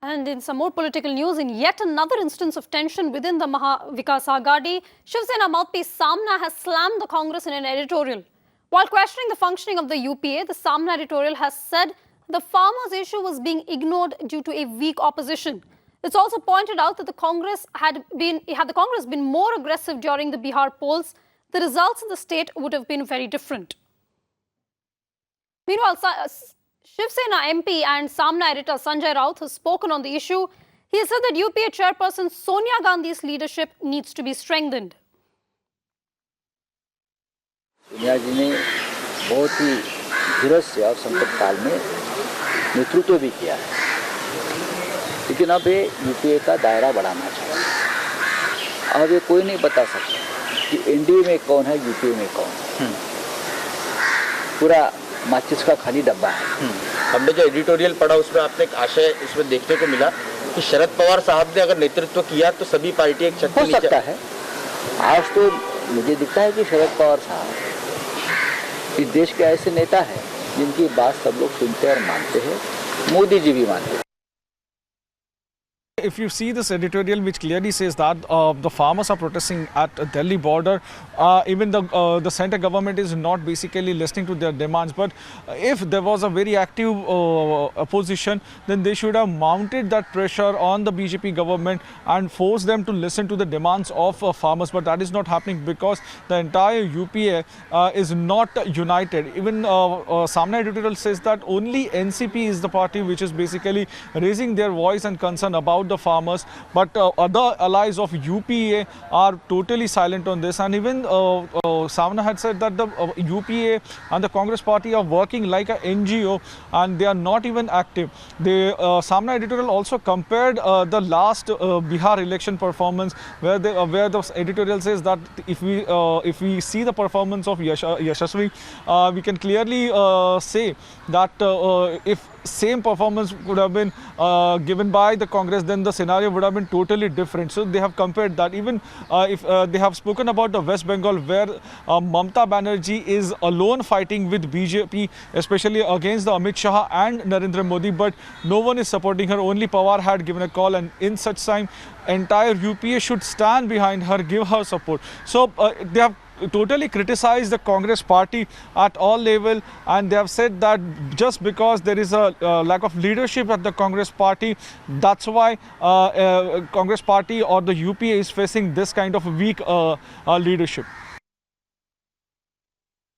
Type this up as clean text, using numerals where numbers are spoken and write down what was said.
And in some more political news, in yet another instance of tension within the Maha Vikas Aghadi, Shiv Sena mouthpiece Samna has slammed the Congress in an editorial. While questioning the functioning of the UPA, the Samna editorial has said the farmers' issue was being ignored due to a weak opposition. It's also pointed out that the Congress had the Congress been more aggressive during the Bihar polls, the results in the state would have been very different. Meanwhile, Shiv Sena MP and Samna editor Sanjay Raut has spoken on the issue. He has said that UPA chairperson Sonia Gandhi's leadership needs to be strengthened. Sonia जी ने बहुत ही धीरज से और संकट काल में नेतृत्व भी किया है, लेकिन अब ये यूपीए का दायरा बढ़ाना चाहिए। अब ये कोई नहीं बता सकता कि एनडीए में कौन है, यूपीए में कौन है। पूरा माचिस का खाली डब्बा है। हमने जो एडिटोरियल पढ़ा उसमें आपने एक आशय इसमें देखने को मिला कि शरद पवार साहब ने अगर नेतृत्व किया तो सभी पार्टी एक छत हो सकता है। आज तो मुझे दिखता है कि शरद पवार साहब इस देश के ऐसे नेता हैं जिनकी बात सब लोग सुनते और मानते हैं। मोदी जी भी मानते हैं। If you see this editorial, which clearly says that the farmers are protesting at the Delhi border, even the centre government is not basically listening to their demands. But if there was a very active opposition, then they should have mounted that pressure on the BJP government and forced them to listen to the demands of farmers. But that is not happening because the entire UPA is not united. Even Samna editorial says that only NCP is the party which is basically raising their voice and concern about the farmers, but other allies of UPA are totally silent on this. And even Samna had said that the UPA and the Congress party are working like an NGO and they are not even active. The Samna editorial also compared the last Bihar election performance, where the editorial says that if we see the performance of Yashasvi, we can clearly say that if same performance would have been given by the Congress, then the scenario would have been totally different. So they have compared that. Even if they have spoken about the West Bengal, where Mamata Banerjee is alone fighting with BJP, especially against the Amit Shah and Narendra Modi, but no one is supporting her. Only Pawar had given a call, and in such time, entire UPA should stand behind her, give her support. So they have totally criticized the Congress party at all level, and they have said that just because there is a lack of leadership at the Congress party, that's why Congress party or the UPA is facing this kind of weak leadership.